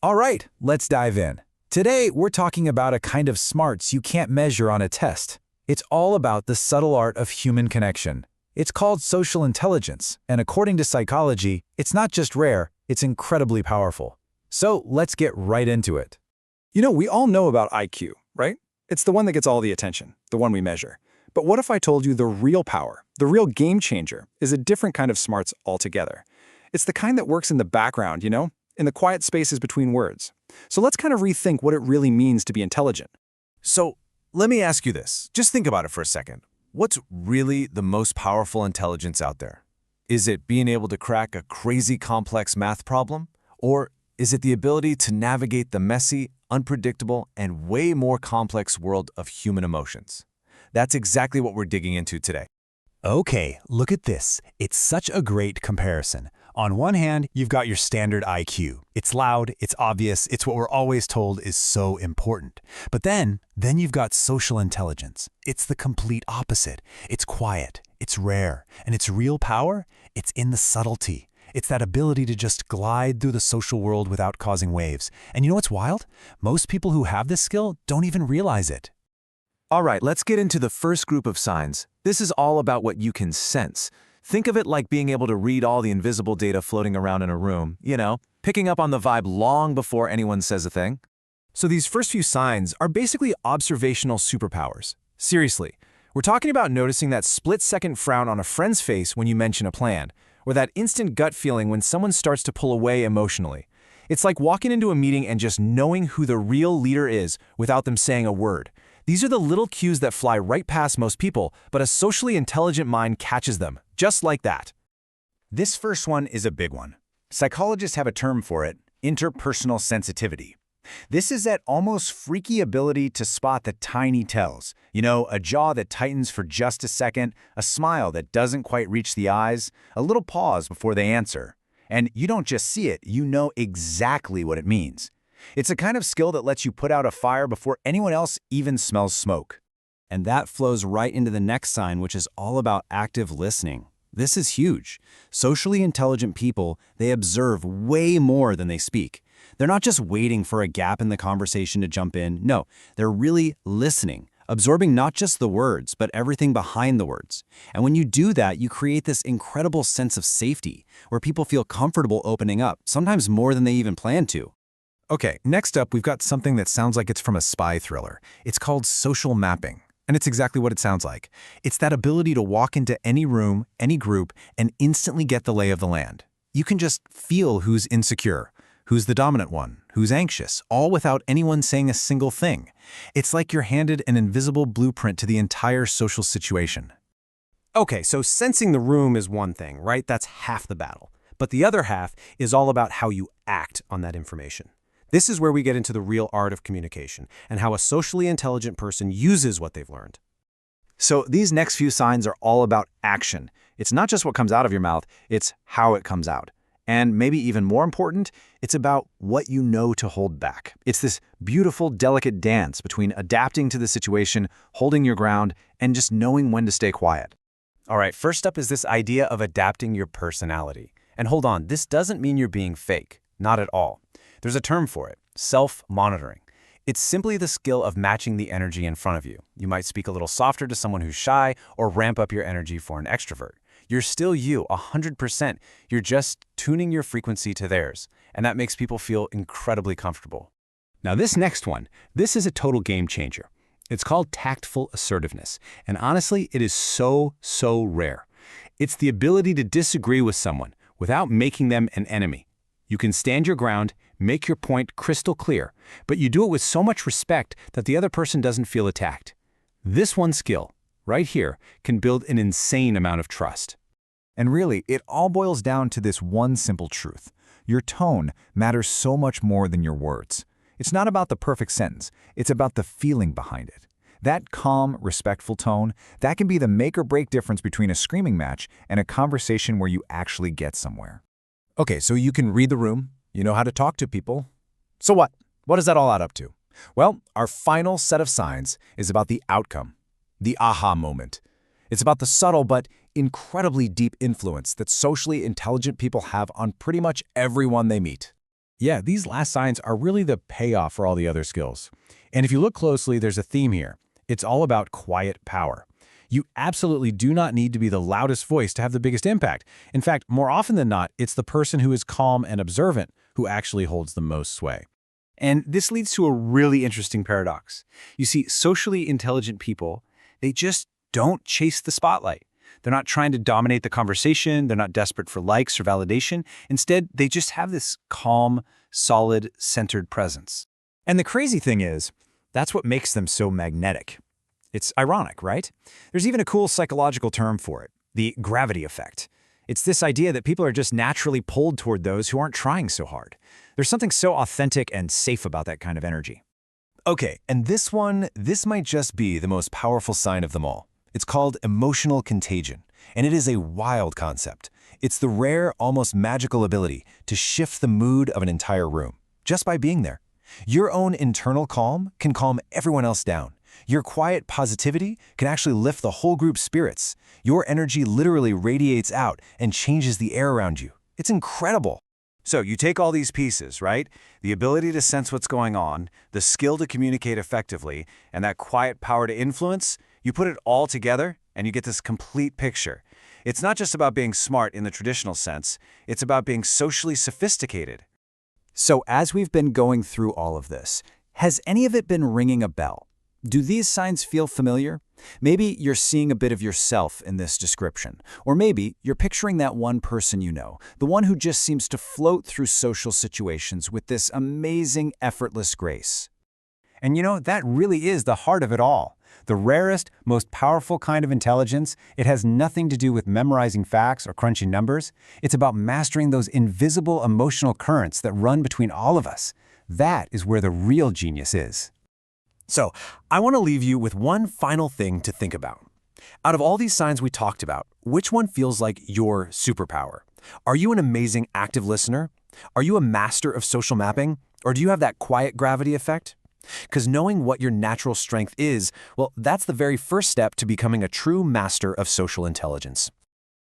All right, let's dive in. Today, we're talking about a kind of smarts you can't measure on a test. It's all about the subtle art of human connection. It's called social intelligence, and according to psychology, it's not just rare, it's incredibly powerful. So let's get right into it. You know, we all know about IQ, right? It's the one that gets all the attention, the one we measure. But what if I told you the real power, the real game changer, is a different kind of smarts altogether? It's the kind that works in the background, in the quiet spaces between words. So let's kind of rethink what it really means to be intelligent. So let me ask you this. Just think about it for a second. What's really the most powerful intelligence out there? Is it being able to crack a crazy complex math problem? Or is it the ability to navigate the messy, unpredictable, and way more complex world of human emotions? That's exactly what we're digging into today. Okay, look at this. It's such a great comparison. On one hand, you've got your standard IQ. It's loud, it's obvious, it's what we're always told is so important. But then you've got social intelligence. It's the complete opposite. It's quiet, it's rare, and its real power, it's in the subtlety. It's that ability to just glide through the social world without causing waves. And you know what's wild? Most people who have this skill don't even realize it. All right, let's get into the first group of signs. This is all about what you can sense. Think of it like being able to read all the invisible data floating around in a room, picking up on the vibe long before anyone says a thing. So these first few signs are basically observational superpowers. Seriously, we're talking about noticing that split-second frown on a friend's face when you mention a plan, or that instant gut feeling when someone starts to pull away emotionally. It's like walking into a meeting and just knowing who the real leader is without them saying a word. These are the little cues that fly right past most people, but a socially intelligent mind catches them, just like that. This first one is a big one. Psychologists have a term for it, interpersonal sensitivity. This is that almost freaky ability to spot the tiny tells. A jaw that tightens for just a second, a smile that doesn't quite reach the eyes, a little pause before they answer. And you don't just see it, you know exactly what it means. It's a kind of skill that lets you put out a fire before anyone else even smells smoke. And that flows right into the next sign, which is all about active listening. This is huge. Socially intelligent people, they observe way more than they speak. They're not just waiting for a gap in the conversation to jump in. No, they're really listening, absorbing not just the words, but everything behind the words. And when you do that, you create this incredible sense of safety, where people feel comfortable opening up, sometimes more than they even plan to. Okay, next up, we've got something that sounds like it's from a spy thriller. It's called social mapping. And it's exactly what it sounds like. It's that ability to walk into any room, any group, and instantly get the lay of the land. You can just feel who's insecure, who's the dominant one, who's anxious, all without anyone saying a single thing. It's like you're handed an invisible blueprint to the entire social situation. Okay, so sensing the room is one thing, right? That's half the battle. But the other half is all about how you act on that information. This is where we get into the real art of communication and how a socially intelligent person uses what they've learned. So these next few signs are all about action. It's not just what comes out of your mouth, it's how it comes out. And maybe even more important, it's about what you know to hold back. It's this beautiful, delicate dance between adapting to the situation, holding your ground, and just knowing when to stay quiet. All right, first up is this idea of adapting your personality. And hold on, this doesn't mean you're being fake. Not at all. There's a term for it, self-monitoring. It's simply the skill of matching the energy in front of you. You might speak a little softer to someone who's shy or ramp up your energy for an extrovert. You're still you, 100%. You're just tuning your frequency to theirs, and that makes people feel incredibly comfortable. Now this next one, this is a total game changer. It's called tactful assertiveness, and honestly, it is so rare. It's the ability to disagree with someone without making them an enemy. You can stand your ground, make your point crystal clear, but you do it with so much respect that the other person doesn't feel attacked. This one skill, right here, can build an insane amount of trust. And really, it all boils down to this one simple truth. Your tone matters so much more than your words. It's not about the perfect sentence, it's about the feeling behind it. That calm, respectful tone, that can be the make or break difference between a screaming match and a conversation where you actually get somewhere. Okay, so you can read the room, you know how to talk to people. So what? What does that all add up to? Well, our final set of signs is about the outcome, the aha moment. It's about the subtle but incredibly deep influence that socially intelligent people have on pretty much everyone they meet. Yeah, these last signs are really the payoff for all the other skills. And if you look closely, there's a theme here. It's all about quiet power. You absolutely do not need to be the loudest voice to have the biggest impact. In fact, more often than not, it's the person who is calm and observant who actually holds the most sway. And this leads to a really interesting paradox. You see, socially intelligent people, they just don't chase the spotlight. They're not trying to dominate the conversation. They're not desperate for likes or validation. Instead, they just have this calm, solid, centered presence. And the crazy thing is, that's what makes them so magnetic. It's ironic, right? There's even a cool psychological term for it, the gravity effect. It's this idea that people are just naturally pulled toward those who aren't trying so hard. There's something so authentic and safe about that kind of energy. Okay, and this might just be the most powerful sign of them all. It's called emotional contagion, and it is a wild concept. It's the rare, almost magical ability to shift the mood of an entire room, just by being there. Your own internal calm can calm everyone else down. Your quiet positivity can actually lift the whole group's spirits. Your energy literally radiates out and changes the air around you. It's incredible. So you take all these pieces, right? The ability to sense what's going on, the skill to communicate effectively, and that quiet power to influence, you put it all together and you get this complete picture. It's not just about being smart in the traditional sense, it's about being socially sophisticated. So as we've been going through all of this, has any of it been ringing a bell? Do these signs feel familiar? Maybe you're seeing a bit of yourself in this description. Or maybe you're picturing that one person you know, the one who just seems to float through social situations with this amazing, effortless grace. And you know, that really is the heart of it all. The rarest, most powerful kind of intelligence, it has nothing to do with memorizing facts or crunching numbers. It's about mastering those invisible emotional currents that run between all of us. That is where the real genius is. So, I want to leave you with one final thing to think about. Out of all these signs we talked about, which one feels like your superpower? Are you an amazing active listener? Are you a master of social mapping? Or do you have that quiet gravity effect? Because knowing what your natural strength is, well, that's the very first step to becoming a true master of social intelligence.